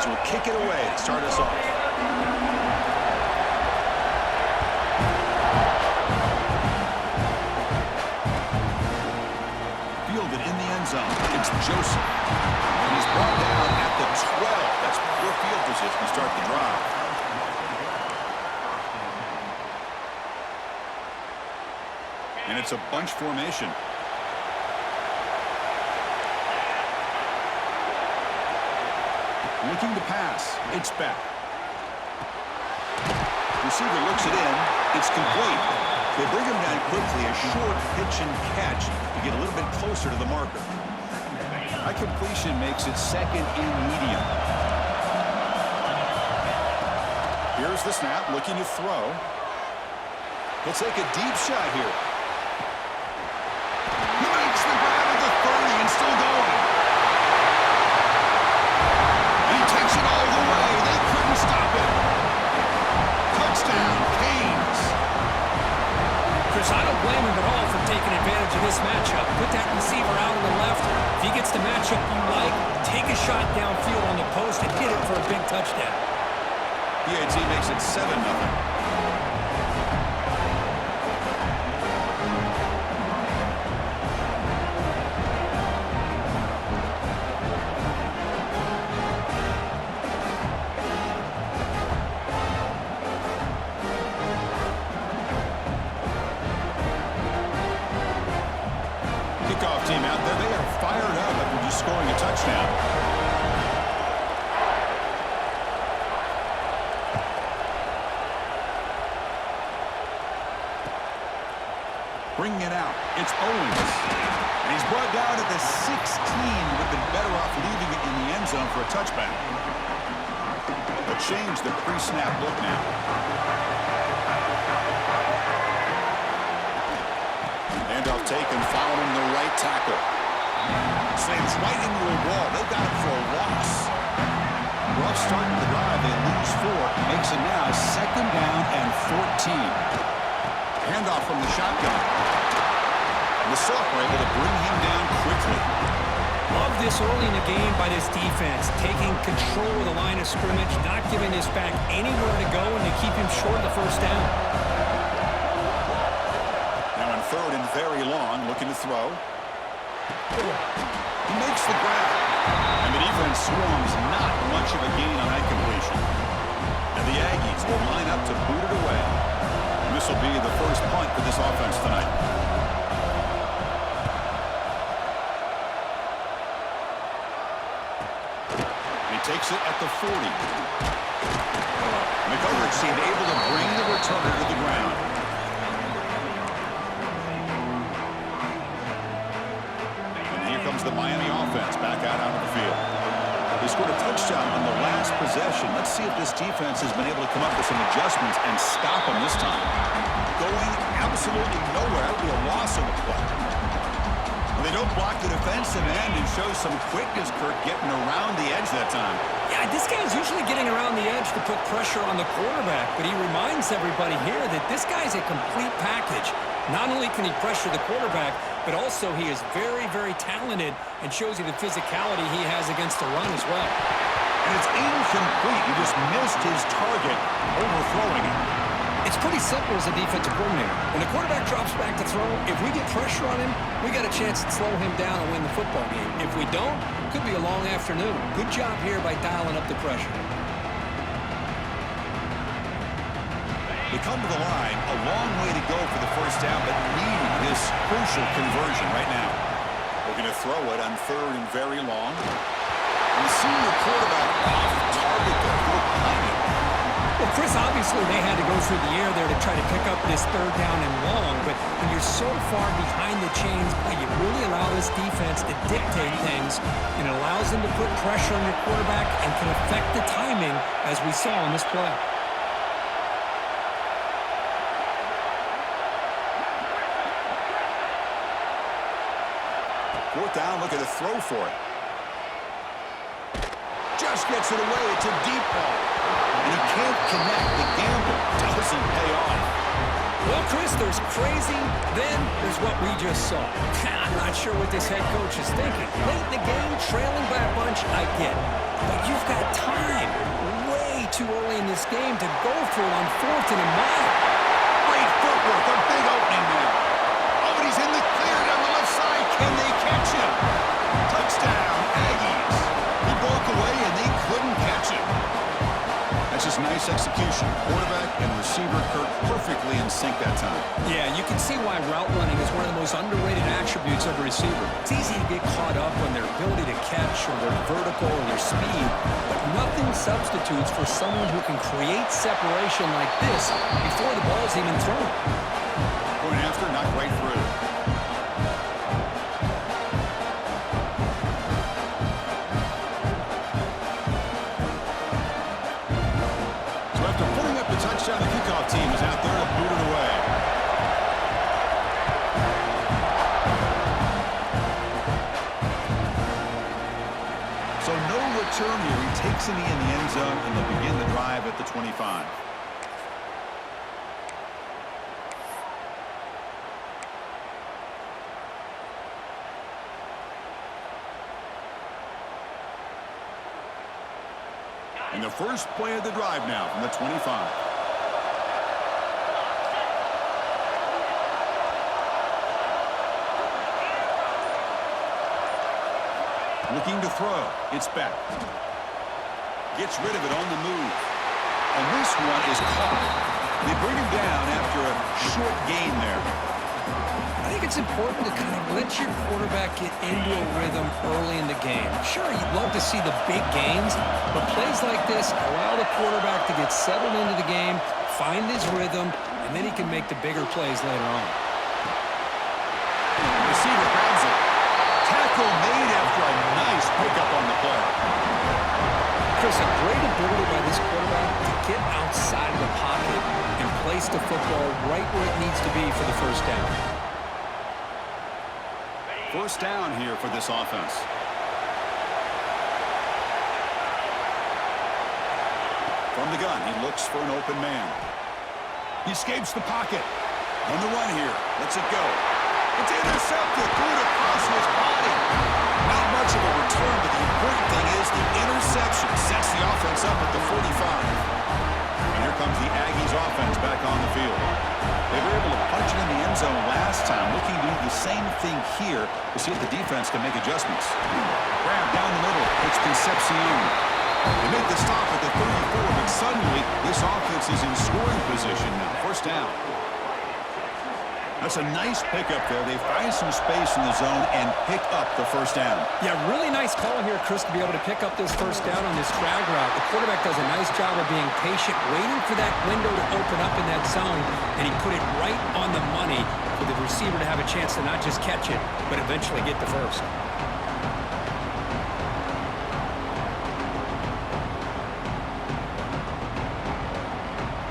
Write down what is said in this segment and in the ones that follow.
will kick it away to start us off. Fielded in the end zone. It's Joseph. And he's brought down at the 12. That's poor field position to start the drive. And it's a bunch formation. Looking to pass. It's back. Receiver looks it in. It's complete. They bring him down quickly. A short pitch and catch to get a little bit closer to the marker. High completion makes it second and medium. Here's the snap. Looking to throw. He'll take a deep shot here. He makes the grab at the 30 and still going. Takes it all the way. They couldn't stop it. Touchdown, Canes. Chris, I don't blame him at all for taking advantage of this matchup. Put that receiver out on the left. If he gets the matchup you like, take a shot downfield on the post and hit it for a big touchdown. PAT makes it 7-0. Team out there, they are fired up after just scoring a touchdown. Bringing it out, it's Owens. And he's brought down at the 16. Would have been better off leaving it in the end zone for a touchback. But change the pre-snap look now. Handoff taken, following the right tackle. Slams right into a wall. They got it for a loss. Rough start to the drive. They lose 4. Makes it now 2nd down and 14. Handoff from the shotgun. And the Soft were able to bring him down quickly. Love this early in the game by this defense. Taking control of the line of scrimmage, not giving this back anywhere to go, and to keep him short of the first down. 3rd and very long, looking to throw. He makes the grab. And the defense swarms, not much of a gain on that completion. And the Aggies will line up to boot it away. And this will be the first punt for this offense tonight. And he takes it at the 40. And the coverage seemed able to bring the returner to the ground. The Miami offense back out onto the field. They scored a touchdown on the last possession. Let's see if this defense has been able to come up with some adjustments and stop them this time. Going absolutely nowhere. That would be a loss on the play. Well, they don't block the defensive end and show some quickness, Kirk, getting around the edge that time. Yeah, this guy's usually getting around the edge to put pressure on the quarterback, but he reminds everybody here that this guy's a complete package. Not only can he pressure the quarterback, but also he is very, very talented and shows you the physicality he has against the run as well. And it's incomplete. He just missed his target, overthrowing it. It's pretty simple as a defensive coordinator. When the quarterback drops back to throw, if we get pressure on him, we got a chance to slow him down and win the football game. If we don't, it could be a long afternoon. Good job here by dialing up the pressure. They come to the line, a long way to go for the first down, but needing this crucial conversion right now. Looking to throw it on 3rd and very long. And the senior quarterback off target there. Good timing. Well, Chris, obviously they had to go through the air there to try to pick up this 3rd down and long, but when you're so far behind the chains, you really allow this defense to dictate things, and it allows them to put pressure on your quarterback and can affect the timing, as we saw on this play. 4th down, look at the throw for it. Just gets it away. It's a deep ball. And he can't connect. The gamble doesn't pay off. Well, Chris, there's crazy, then there's what we just saw. I'm not sure what this head coach is thinking. Late in the game, trailing by a bunch, I get it. But you've got time, way too early in this game to go for it on 4th and a mile. Great footwork, a big opening there. Oh, and he's in the clear down the left side. Can they catch him? Touchdown, Aggies. He broke away, and they couldn't catch him. That's just nice execution. Quarterback and receiver Kirk perfectly in sync that time. Yeah, you can see why route running is one of the most underrated attributes of a receiver. It's easy to get caught up on their ability to catch or their vertical or their speed, but nothing substitutes for someone who can create separation like this before the ball is even thrown. Going after, knocked right through. Touchdown, the kickoff team is out there to boot it away. So no return here. He takes it in the end zone, and they'll begin the drive at the 25. And the first play of the drive now from the 25. Looking to throw. It's back. Gets rid of it on the move. And this one is caught. They bring him down after a short gain there. I think it's important to kind of let your quarterback get into a rhythm early in the game. Sure, you'd love to see the big gains, but plays like this allow the quarterback to get settled into the game, find his rhythm, and then he can make the bigger plays later on. Receiver grabs it. Tackle made after a nice pickup on the play. Chris, a great ability by this quarterback to get outside of the pocket and place the football right where it needs to be for the first down. First down here for this offense. From the gun, he looks for an open man. He escapes the pocket. On the run here. Lets it go. It's intercepted. Threw it across his body. Not much of a return, but the important thing is the interception sets the offense up at the 45. And here comes the Aggies offense back on the field. They were able to punch it in the end zone last time, looking to do the same thing here to see if the defense can make adjustments. Grab down the middle. It's Concepcion. They make the stop at the 34, but suddenly this offense is in scoring position now. First down. That's a nice pickup there. They find some space in the zone and pick up the first down. Yeah, really nice call here, Chris, to be able to pick up this first down on this drag route. The quarterback does a nice job of being patient, waiting for that window to open up in that zone, and he put it right on the money for the receiver to have a chance to not just catch it, but eventually get the first.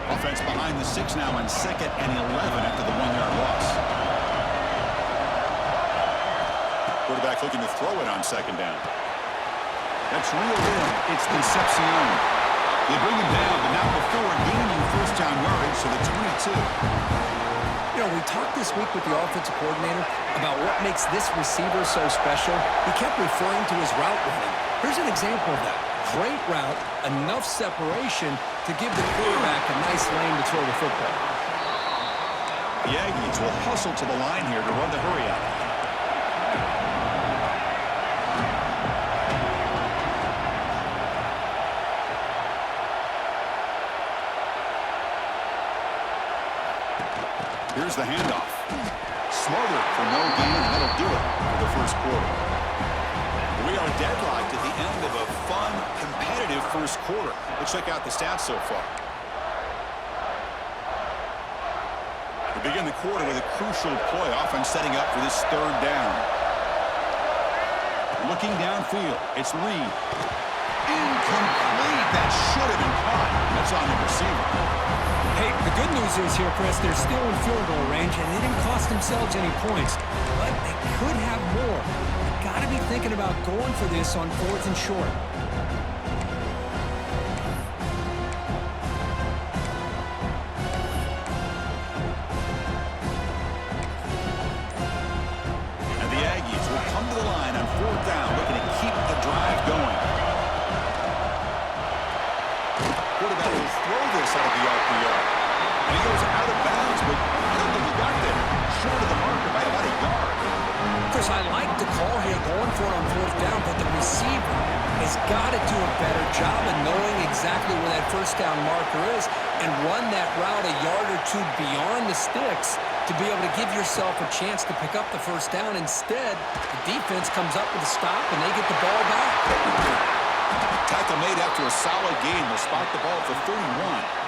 Offense behind the 6 now on 2nd and 11 after the 1-yard loss. Quarterback looking to throw it on 2nd down. That's reeled in. It's Concepcion. They bring him down, but not before gaining first down yardage to the 22. You know, we talked this week with the offensive coordinator about what makes this receiver so special. He kept referring to his route running. Here's an example of that. Great route, enough separation to give the quarterback a nice lane to throw the football. The Aggies will hustle to the line here to run the hurry out. Here's the handoff. Smothered for no gain, and that'll do it for the first quarter. We are deadlocked at the end of a fun, competitive first quarter. Let's check out the stats so far. We begin the quarter with a crucial play, often setting up for this 3rd down. Looking downfield, it's Reed. Incomplete. That should have been caught. That's on the receiver. Hey, the good news is here, Chris, they're still in field goal range, and they didn't cost themselves any points, but they could have more. Got to be thinking about going for this on 4th and short. And the Aggies he goes out of bounds, but I don't think he got there. Short of the marker by about a yard. Chris, I like the call here going for it on fourth down, but the receiver has got to do a better job of knowing exactly where that first down marker is and run that route a yard or two beyond the sticks to be able to give yourself a chance to pick up the first down. Instead, the defense comes up with a stop and they get the ball back. Tackle made after a solid gain. They'll spot the ball for 31.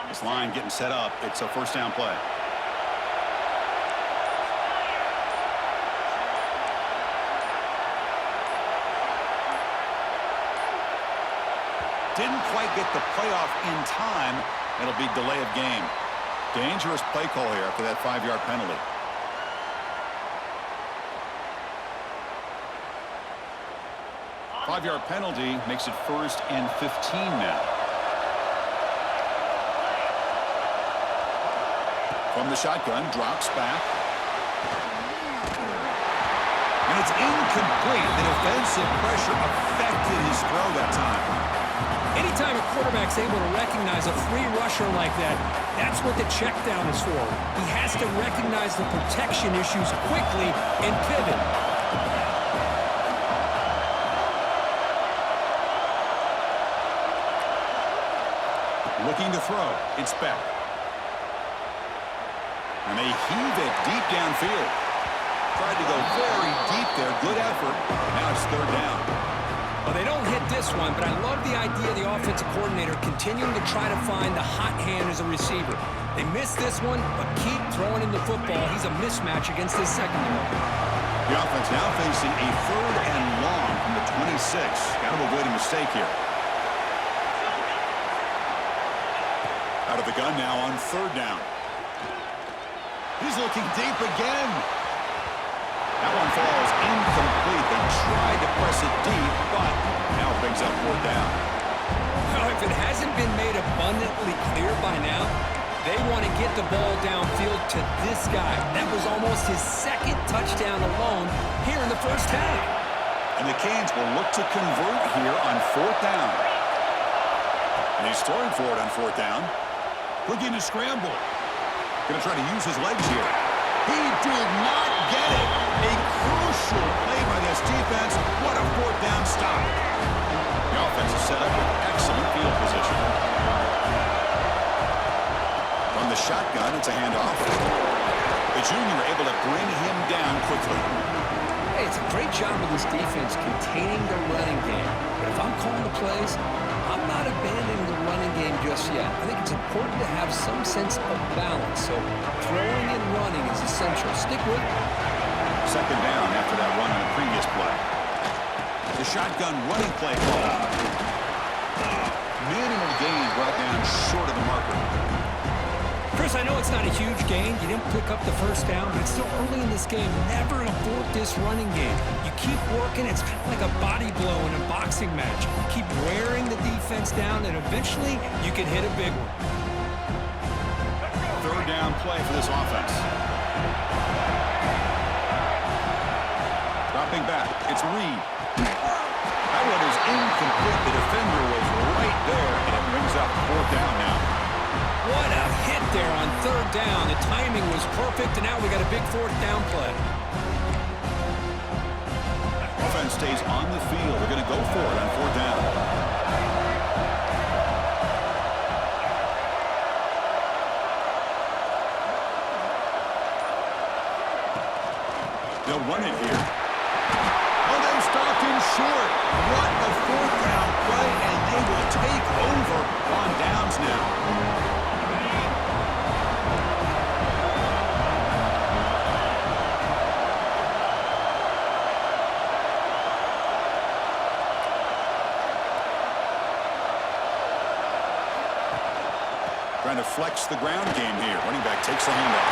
This line getting set up. It's a first down play. Didn't quite get the playoff in time. It'll be delay of game. Dangerous play call here after that 5-yard penalty. Five-yard penalty makes it 1st and 15 now. From the shotgun, drops back. And it's incomplete. The defensive pressure affected his throw that time. Anytime a quarterback's able to recognize a free rusher like that, that's what the check down is for. He has to recognize the protection issues quickly and pivot. Looking to throw. It's back. And they heave it deep downfield. Tried to go very deep there. Good effort. Now it's 3rd down. Well, they don't hit this one, but I love the idea of the offensive coordinator continuing to try to find the hot hand as a receiver. They missed this one, but keep throwing him the football. He's a mismatch against his secondary. The offense now facing a 3rd and long from the 26. Got to avoid a mistake here. Out of the gun now on 3rd down. He's looking deep again. That one falls incomplete. They tried to press it deep, but now it brings up 4th down. Now, if it hasn't been made abundantly clear by now, they want to get the ball downfield to this guy. That was almost his 2nd touchdown alone here in the first half. And the Canes will look to convert here on 4th down. And he's throwing for it on 4th down. Looking to scramble. Going to try to use his legs here. He did not get it. A crucial play by this defense. What a 4th down stop. The offense is set up with excellent field position. From the shotgun, it's a handoff. The junior able to bring him down quickly. Hey, it's a great job of this defense containing the running game. But if I'm calling the plays, I'm not abandoning the running game just yet. I think it's important to have some sense of balance. So throwing and running is essential. Stick with it. 2nd down after that run on the previous play. The shotgun running play call. Minimal gain brought down short of the marker. Chris, I know it's not a huge gain. You didn't pick up the first down, but it's still early in this game. Never abort this running game. You keep working. It's kind of like a body blow in a boxing match. Keep wearing the defense down, and eventually you can hit a big one. 3rd down play for this offense. Dropping back. It's Reed. That one is incomplete. The defender was right there, and it brings up 4th down now. What a hit there on 3rd down. The timing was perfect, and now we got a big 4th down play. Offense stays on the field. They're going to go for it on 4th down. They'll run it here. Oh, they stopped him short. What a 4th down play, and they will take over on downs now. Trying to flex the ground game here. Running back takes the handoff.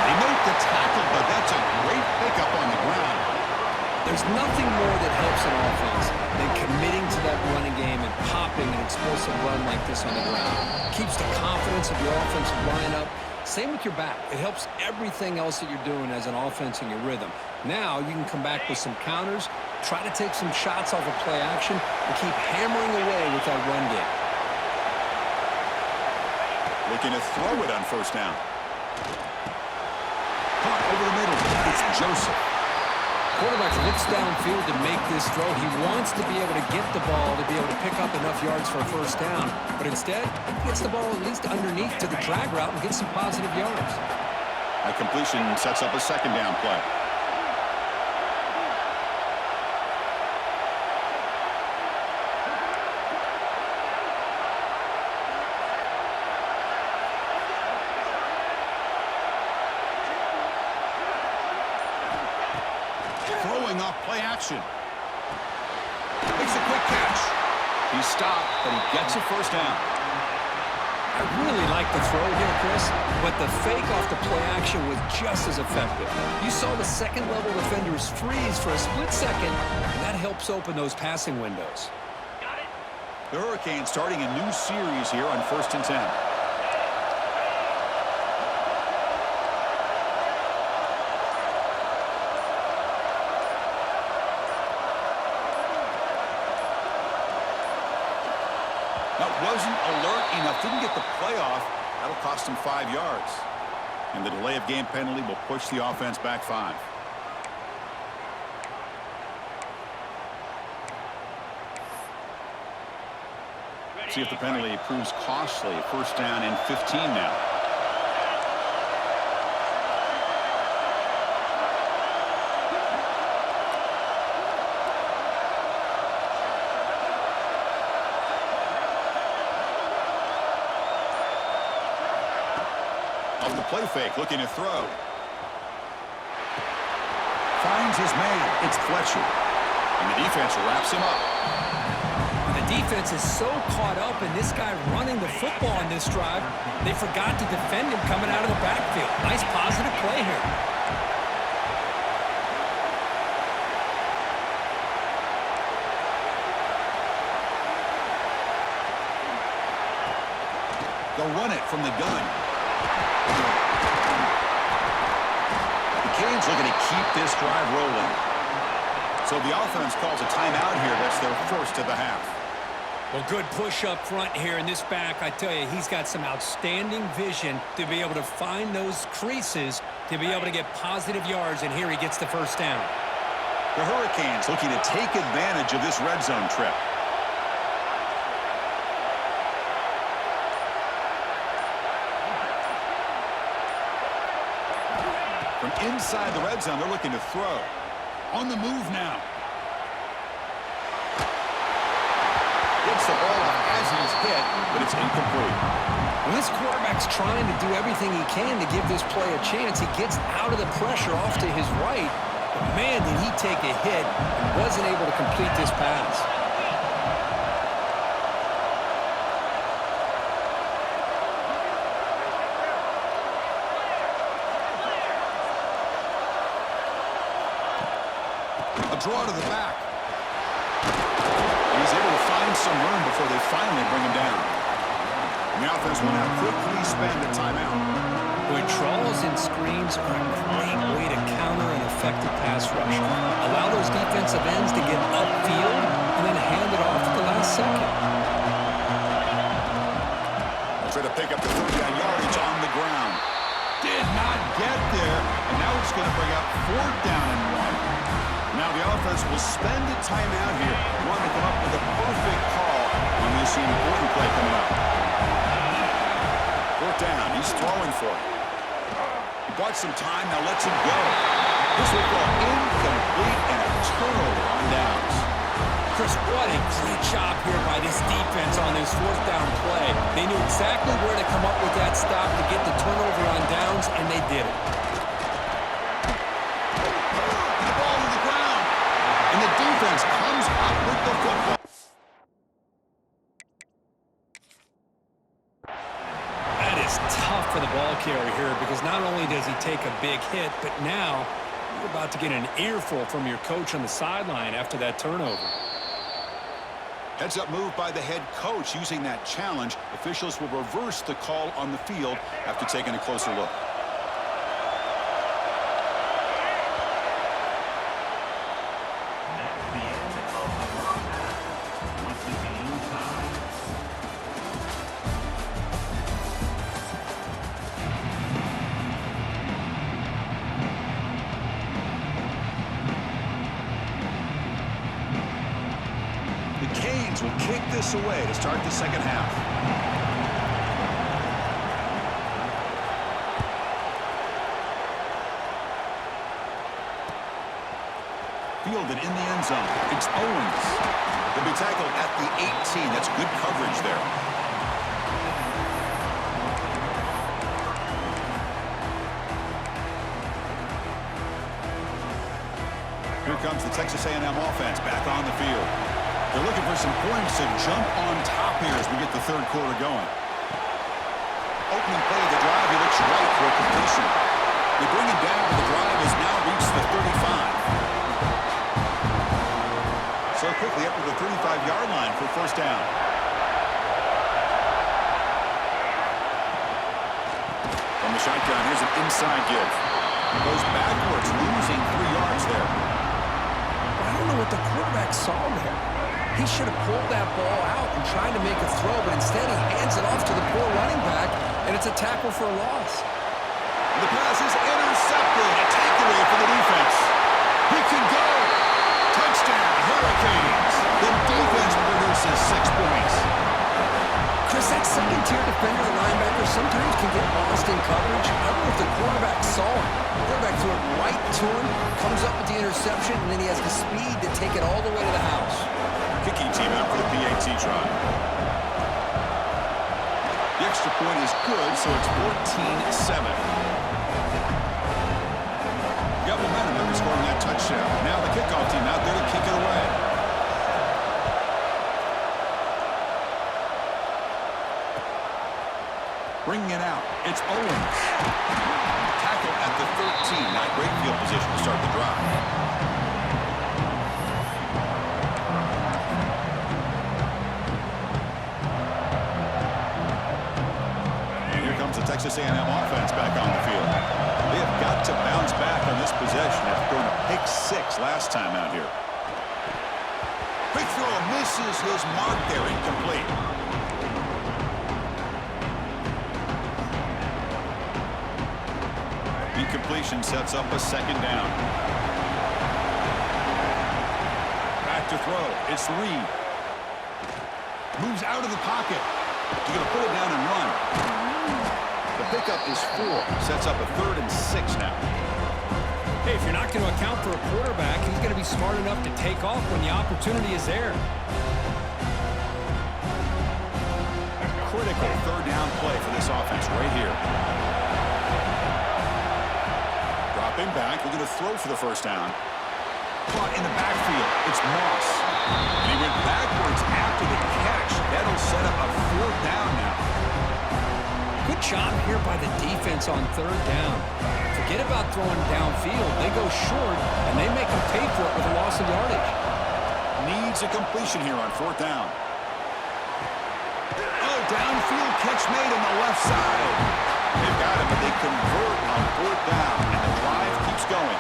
They make the tackle, but that's a great pickup on the ground. There's nothing more that helps an offense than committing to that running game and popping an explosive run like this on the ground. Keeps the confidence of your offensive lineup. Same with your back. It helps everything else that you're doing as an offense in your rhythm. Now you can come back with some counters, try to take some shots off of play action, and keep hammering away with that run game. Looking to throw it on first down. Caught over the middle. It's Joseph. Quarterback looks downfield to make this throw. He wants to be able to get the ball to be able to pick up enough yards for a first down. But instead, he gets the ball at least underneath to the drag route and gets some positive yards. That completion sets up a second down play. Play action. Makes a quick catch. He's stopped, but he gets a first down. I really like the throw here, Chris, but the fake off the play action was just as effective. You saw the second-level defenders freeze for a split second, and that helps open those passing windows. Got it. The Hurricanes starting a new series here on 1st and 10. Wasn't alert enough, didn't get the play off. That'll cost him 5 yards. And the delay of game penalty will push the offense back 5. See if the penalty proves costly. First down and 15 now. Play fake, looking to throw. Finds his man. It's Fletcher. And the defense wraps him up. The defense is so caught up in this guy running the football on this drive, they forgot to defend him coming out of the backfield. Nice positive play here. They'll run it from the gun. Canes looking to keep this drive rolling. So the offense calls a timeout here. That's their first of the half. Well, good push up front here in this back. I tell you, he's got some outstanding vision to be able to find those creases to be able to get positive yards, and here he gets the first down. The Hurricanes looking to take advantage of this red zone trip. From inside the red zone, they're looking to throw. On the move now. Gets the ball off as he's hit, but it's incomplete. When this quarterback's trying to do everything he can to give this play a chance, he gets out of the pressure off to his right. But man, did he take a hit and wasn't able to complete this pass. Draw to the back. He's able to find some room before they finally bring him down. And the offense will now quickly spend a timeout. Boy, draws and screens are a great way to counter an effective pass rush. Allow those defensive ends to get upfield and then hand it off at the last second. They'll try to pick up the third down yardage on the ground. Did not get there, and now it's going to bring up 4th down and 1. Now the offense will spend a timeout here. Want to come up with a perfect call on this important play coming up. 4th down. He's throwing for it. He bought some time. Now lets him go. This will go incomplete and a turnover on downs. Chris, what a great job here by this defense on this 4th down play. They knew exactly where to come up with that stop to get the turnover on downs, and they did it. And the defense comes up with the football. That is tough for the ball carrier here because not only does he take a big hit, but now you're about to get an earful from your coach on the sideline after that turnover. Heads up move by the head coach using that challenge. Officials will reverse the call on the field after taking a closer look. Will kick this away to start the second half. Fielded in the end zone. It's Owens. He'll be tackled at the 18. That's good coverage there. Here comes the Texas A&M offense back on the field. They're looking for some points to jump on top here as we get the third quarter going. Opening play of the drive, he looks right for a completion. They bring him down, but the drive has now reached the 35. So quickly up to the 35-yard line for first down. From the shotgun, here's an inside give. Goes backwards, losing 3 yards there. I don't know what the quarterback saw there. He should have pulled that ball out and tried to make a throw, but instead he hands it off to the poor running back, and it's a tackle for a loss. The pass is intercepted. A takeaway for the defense. He can go. Touchdown, Hurricanes. The defense produces 6 points. Chris, that second-tier defender and linebacker sometimes can get lost in coverage. I don't know if the quarterback saw him. The quarterback threw it right to him, comes up with the interception, and then he has the speed to take it all the way to the house. Kicking team out for the PAT try. The extra point is good, so it's 14-7. Got momentum after scoring that touchdown. Now the kickoff team out there to kick it away. Bringing it out, it's Owens. Tackle at the 13. Not great field position to start the drive. Texas A&M offense back on the field. They have got to bounce back on this possession after throwing a pick 6 last time out here. Quick throw misses his mark there, incomplete. Incompletion sets up a second down. Back to throw. It's Reed. Moves out of the pocket. He's going to pull it down and run. The pickup is 4. Sets up a 3rd and 6 now. Hey, if you're not going to account for a quarterback, he's going to be smart enough to take off when the opportunity is there. Critical 3rd down play for this offense right here. Dropping back, looking to throw for the first down. Caught in the backfield. It's Moss. And he went backwards after the catch. That'll set up a 4th down now. Good job here by the defense on 3rd down. Forget about throwing downfield. They go short, and they make them pay for it with a loss of yardage. Needs a completion here on 4th down. Oh, downfield catch made on the left side. They've got it, but they convert on 4th down, and the drive keeps going.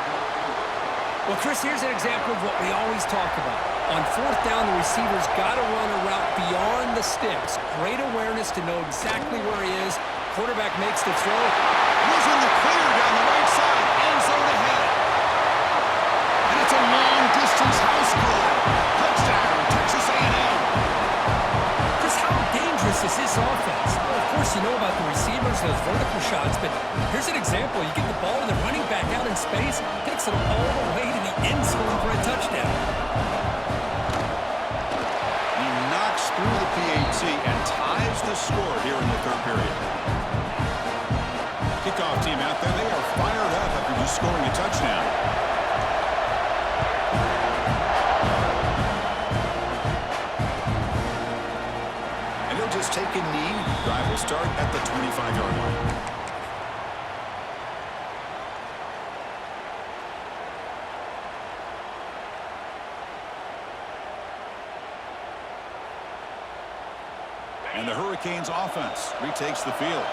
Well, Chris, here's an example of what we always talk about. On 4th down, the receiver's got to run a route beyond the sticks. Great awareness to know exactly where he is. Quarterback makes the throw. He's in the clear down the right side. End zone ahead. And it's a long-distance house call. Touchdown, Texas A&M. Chris, how dangerous is this offense? Well, of course, you know about the receivers, those vertical shots, but here's an example. You get the ball and the running back out in space, takes it all the way to the end zone for a touchdown. He knocks through the PAT and ties the score here in the 3rd period. Kickoff team out there, they are fired up after just scoring a touchdown. And they'll just take a knee. Drive will start at the 25-yard line. And the Hurricanes offense retakes the field.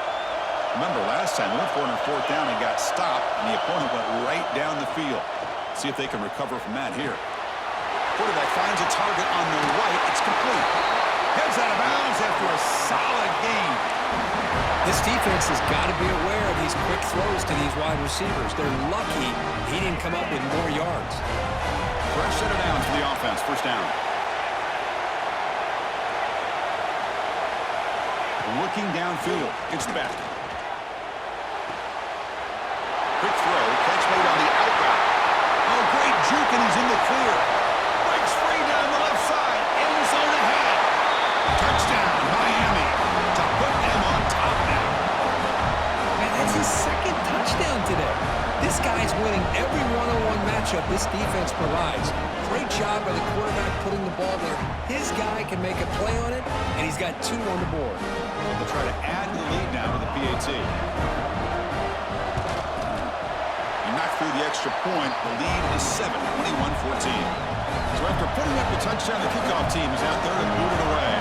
Remember, last time, we went for it on fourth down and got stopped, and the opponent went right down the field. See if they can recover from that here. Quarterback finds a target on the right. It's complete. Heads out of bounds after a solid gain. This defense has got to be aware of these quick throws to these wide receivers. They're lucky he didn't come up with more yards. Fresh set of downs for the offense. First down. Looking downfield. It's Beck. Quick throw. Catch made on the out route. Oh, great juke, and he's in the clear. Breaks free down the left side. End zone ahead. Touchdown, Miami. To put them on top now. Man, that's his second touchdown today. This guy's winning every one-on-one matchup this defense provides. Great job by the quarterback putting the ball where his guy can make a play on it, and he's got 2 on the board. They'll try to add the lead now to the PAT. And knock through the extra point. The lead is 7, 21-14. So after putting up the touchdown, the kickoff team is out there to boot it away.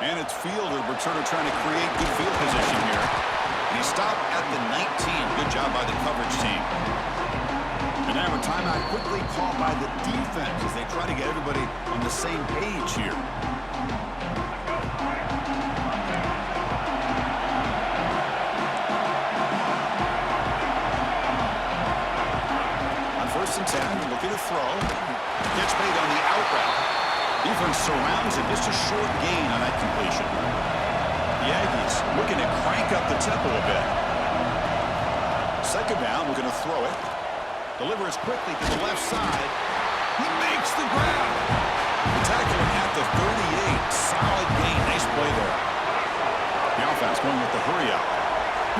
And it's Fielder, returner trying to create good field position here. And he stopped at the 19. Good job by the coverage team. And now a timeout quickly called by the defense as they try to get everybody on the same page here. On 1st and 10, looking to throw. Catch made on the out route. Defense surrounds him. Just a short gain on that completion. The Aggies looking to crank up the tempo a bit. Second down, we're going to throw it. Delivers quickly to the left side. He makes the grab. The tackle at the 38. Solid gain. Nice play there. The offense going with the hurry up.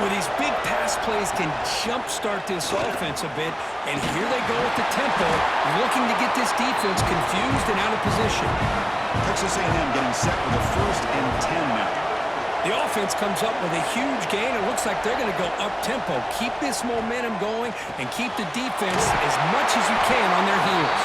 Well, these big pass plays can jumpstart this offense a bit, and here they go with the tempo, looking to get this defense confused and out of position. Texas A&M getting set with a 1st and 10 now. The offense comes up with a huge gain. It looks like they're going to go up-tempo. Keep this momentum going and keep the defense as much as you can on their heels.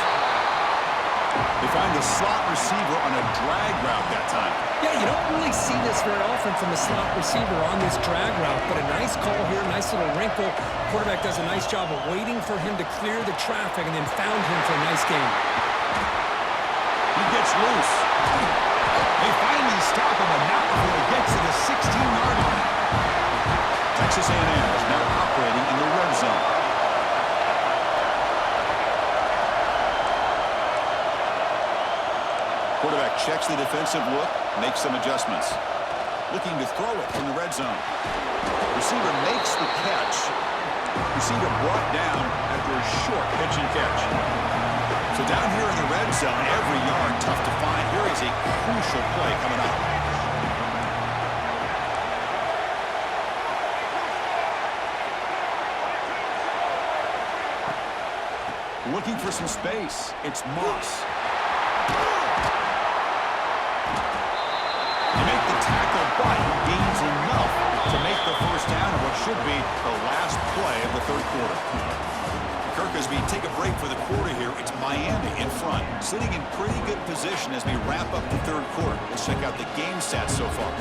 They find the slot receiver on a drag route that time. Yeah, you don't really see this very often from a slot receiver on this drag route, but a nice call here, nice little wrinkle. Quarterback does a nice job of waiting for him to clear the traffic and then found him for a nice gain. He gets loose. They finally stop him, and not before he gets to the 16-yard line. Texas A&M is now operating in the red zone. Quarterback checks the defensive look, makes some adjustments. Looking to throw it from the red zone. Receiver makes the catch. Receiver brought down after a short pitch and catch. So down here in the red zone, every yard tough to find. Here is a crucial play coming up. Looking for some space. It's Moss. They make the tackle, but he gains enough to make the first down of what should be the last play of the 3rd quarter. Kirk, as we take a break for the quarter here, it's Miami in front, sitting in pretty good position as we wrap up the 3rd quarter. Let's check out the game stats so far.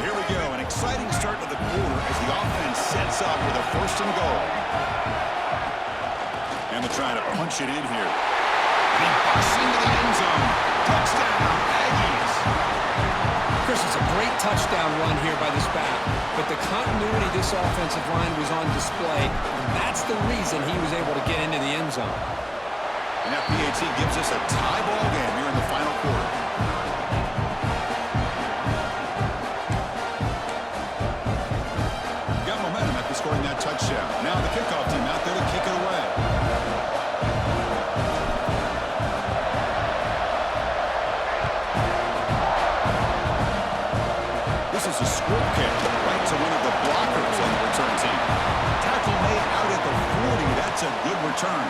Here we go, an exciting start to the quarter as the offense sets up with a 1st and goal. And they're trying to punch it in here. And he busts into the end zone. Touchdown, Aggies. Chris, it's a great touchdown run here by this back, but the continuity of this offensive line was on display, and that's the reason he was able to get into the end zone. And that PAT gives us a tie ball game here in the final quarter. Got momentum after scoring that touchdown. Now the kickoff team out there to kick it away. This is a squib kick right to one of the blockers on the return team. Tackle made out at the 40. That's a good return.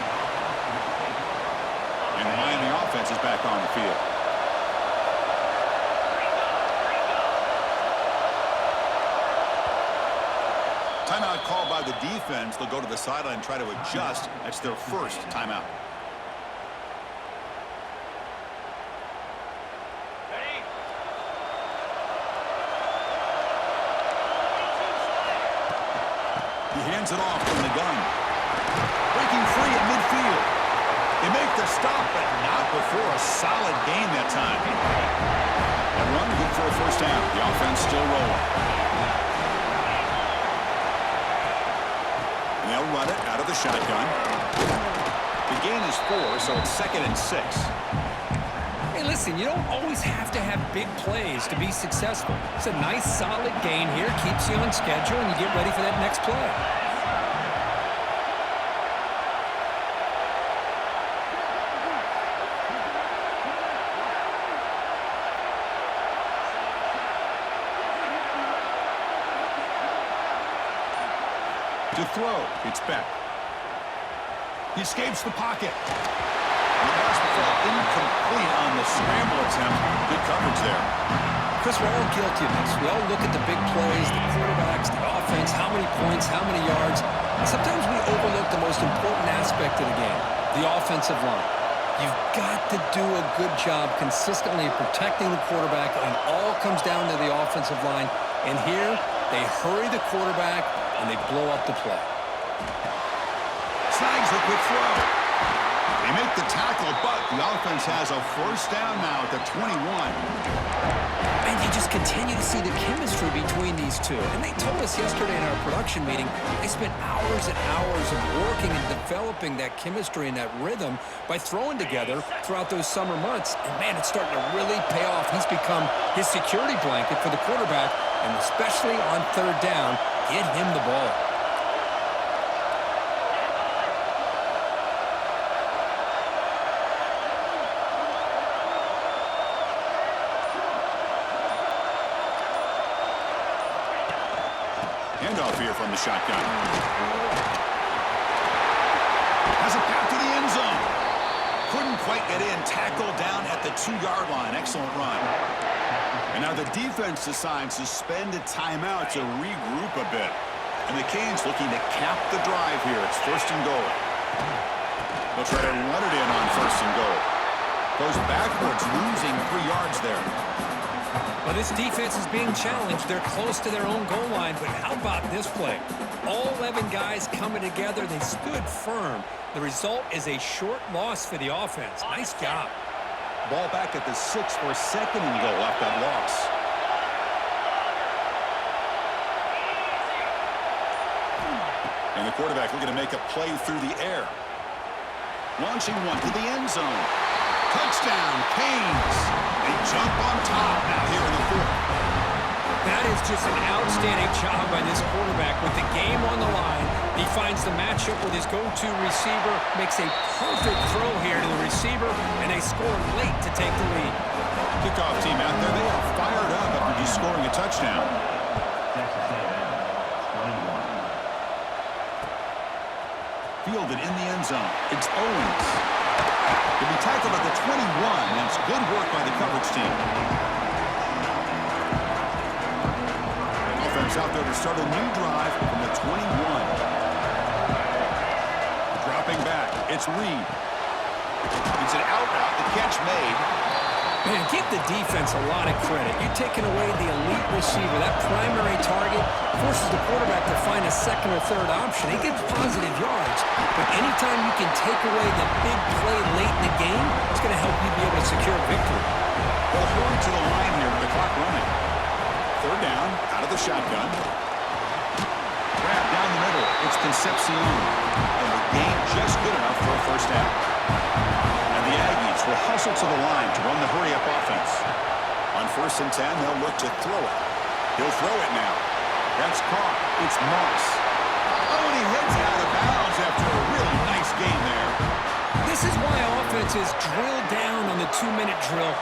And the Miami offense back on the field. Timeout called by the defense. They'll go to the sideline and try to adjust. That's their first timeout. He hands it off from the gun. Breaking free at midfield. They make the stop, but not before a solid gain that time. That run good for a first down. The offense still rolling. And they'll run it out of the shotgun. The gain is 4, so it's 2nd and 6. Hey, listen, you don't always have to have big plays to be successful. It's a nice, solid gain here. Keeps you on schedule, and you get ready for that next play. To throw, it's Beck. He escapes the pocket. And the pass fell incomplete on the scramble attempt. Good coverage there. Chris, we're all guilty of this. We all look at the big plays, the quarterbacks, the offense, how many points, how many yards. And sometimes we overlook the most important aspect of the game, the offensive line. You've got to do a good job consistently protecting the quarterback, and it all comes down to the offensive line. And here, they hurry the quarterback, and they blow up the play. Snags a quick throw. They make the tackle, but the offense has a first down now at the 21. And you just continue to see the chemistry between these two. And they told us yesterday in our production meeting, they spent hours and hours of working and developing that chemistry and that rhythm by throwing together throughout those summer months. And, man, it's starting to really pay off. He's become his security blanket for the quarterback, and especially on third down, get him the ball. Handoff here from the shotgun. Has a path to the end zone. Couldn't quite get in. Tackled down at the 2-yard line. Excellent run. And now the defense decides to spend a timeout to regroup a bit. And the Canes looking to cap the drive here. It's 1st and goal. They'll try to run it in on 1st and goal. Goes backwards, losing 3 yards there. Well, this defense is being challenged. They're close to their own goal line, but how about this play? All 11 guys coming together. They stood firm. The result is a short loss for the offense. Nice job. Ball back at the 6 for a 2nd and goal after that loss. And the quarterback looking to make a play through the air. Launching one to the end zone. Touchdown, Canes. They jump on top now here in the 4th. That is just an outstanding job by this quarterback with the game on the line. He finds the matchup with his go-to receiver, makes a perfect throw here to the receiver, and they score late to take the lead. Kickoff team out there, they are fired up after just scoring a touchdown. Texas A&M, 21. Fielded in the end zone. It's Owens. He'll be tackled at the 21, and it's good work by the coverage team. Offense out there to start a new drive from the 21. Dropping back, it's Reed. It's an out route, the catch made. Man, give the defense a lot of credit. You're taking away the elite receiver. That primary target forces the quarterback to find a 2nd or 3rd option. He gets positive yards, but anytime you can take away the big play late in the game, it's going to help you be able to secure a victory. Well, hurry to the line here with the clock running. 3rd down, out of the shotgun. Grab down the middle. It's Concepcion. And the gain just good enough for a first down. And the Aggies will hustle to the line to run the hurry-up offense. On 1st and 10, they'll look to throw it. He'll throw it now. That's caught. It's Moss. Oh, and he heads out of bounds after a really nice game there. This is why offenses drill down on the 2-minute drill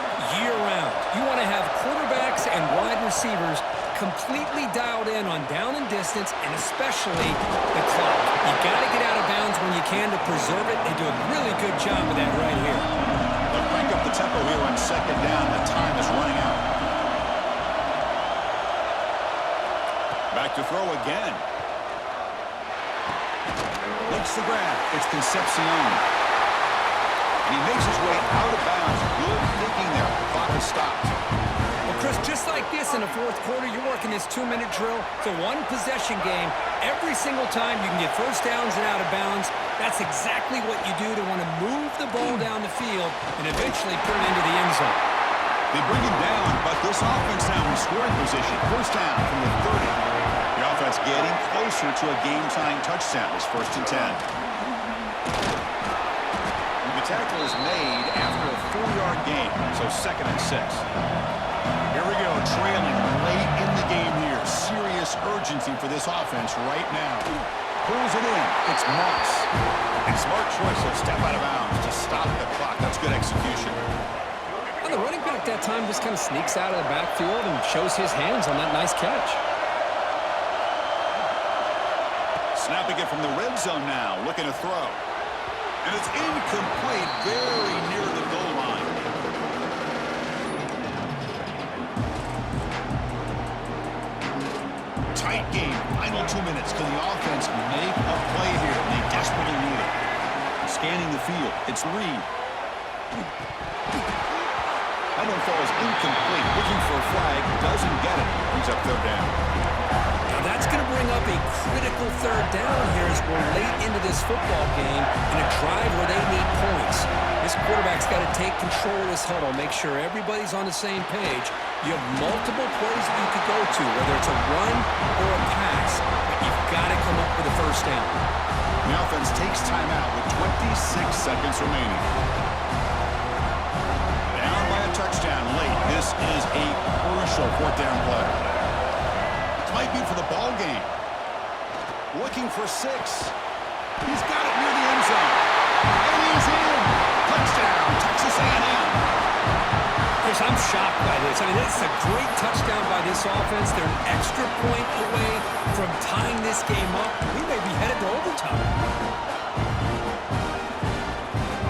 year-round. You want to have quarterbacks and wide receivers completely dialed in on down and distance, and especially the clock. You got to get out of bounds when you can to preserve it. They do a really good job of that right here. They'll crank up the tempo here on second down. The time is running out. Back to throw again. Makes the grab. It's Concepcion. And he makes his way out of bounds. Good thinking there. The clock is stopped. Well, Chris, just like this in the fourth quarter, you're working this 2-minute drill. It's a one-possession game. Every single time you can get first downs and out of bounds. That's exactly what you do to want to move the ball down the field and eventually put it into the end zone. They bring him down, but this offense now in scoring position. First down from the 30. The offense getting closer to a game-tying touchdown. It's 1st and 10. The tackle is made after a 4-yard gain, so 2nd and 6. Here we go, trailing late in the game here. Serious urgency for this offense right now. Pulls it in. It's Moss. And smart choice of step out of bounds to stop the clock. That's good execution. And the running back that time just kind of sneaks out of the backfield and shows his hands on that nice catch. Snapping it from the red zone now. Looking to throw. And it's incomplete. Very near the goal line. Tight game. Final 2 minutes. Can the offense make a play here? They desperately need it. Scanning the field. It's Reed. That one falls incomplete. Looking for a flag. Doesn't get it. Brings up 3rd down. Now that's going to bring up a critical 3rd down here as we're late into this football game in a drive where they need points. This quarterback's got to take control of this huddle, make sure everybody's on the same page. You have multiple plays that you could go to, whether it's a run or a pass, but you've got to come up with a first down. The offense takes timeout with 26 seconds remaining. Down by a touchdown late. This is a crucial 4th down play. This might be for the ball game. Looking for 6. He's got it near the end zone. And he's in. Touchdown, Texas A&M. Chris, I'm shocked by this. I mean, it's a great touchdown by this offense. They're an extra point away from tying this game up. We may be headed to overtime.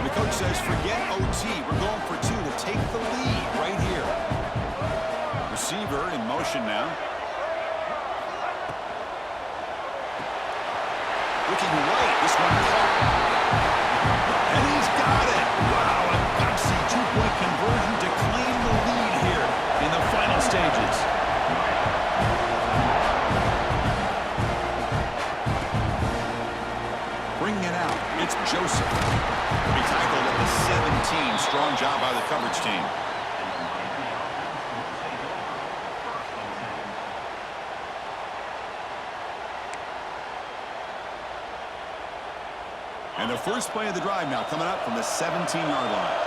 The coach says, forget OT. We're going for 2 to take the lead right here. Receiver in motion now. Looking right. This one caught. And he's got it. Wow, a gutsy 2-point conversion to claim the lead here in the final stages. Bringing it out. It's Joseph. He tackled at the 17. Strong job by the coverage team. And the first play of the drive now coming up from the 17-yard line.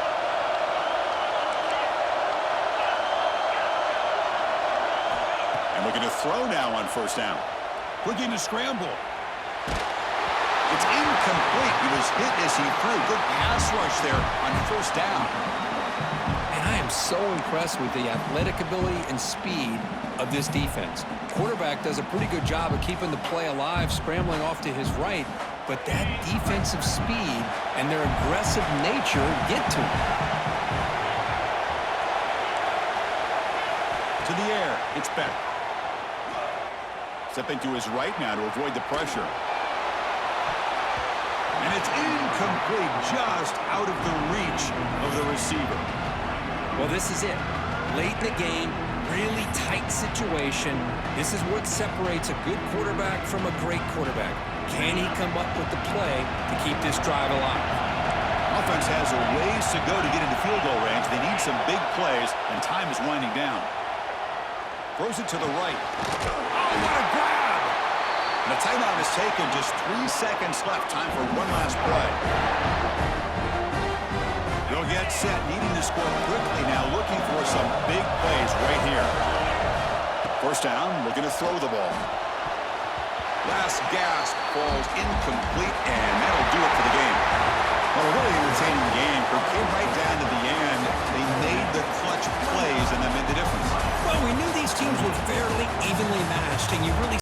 And looking to throw now on 1st down. Looking to scramble. It's incomplete. He was hit as he threw. Good pass rush there on 1st down. And I am so impressed with the athletic ability and speed of this defense. Quarterback does a pretty good job of keeping the play alive, scrambling off to his right. But that defensive speed and their aggressive nature get to him. To the air, it's Beck. Stepping to his right now to avoid the pressure. And it's incomplete, just out of the reach of the receiver. Well, this is it. Late in the game, really tight situation. This is what separates a good quarterback from a great quarterback. Can he come up with the play to keep this drive alive? Offense has a ways to go to get into field goal range. They need some big plays, and time is winding down. Throws it to the right. Oh, what a grab! And a timeout is taken. Just 3 seconds left. Time for one last play. They'll get set, needing to score quickly now, looking for some big plays right here. 1st down, looking to throw the ball. Last gasp falls incomplete, and that'll do it for the game. Well, a really entertaining game. Came right down to the end. They made the clutch plays, and that made the difference. Well, we knew these teams were fairly evenly matched, and you really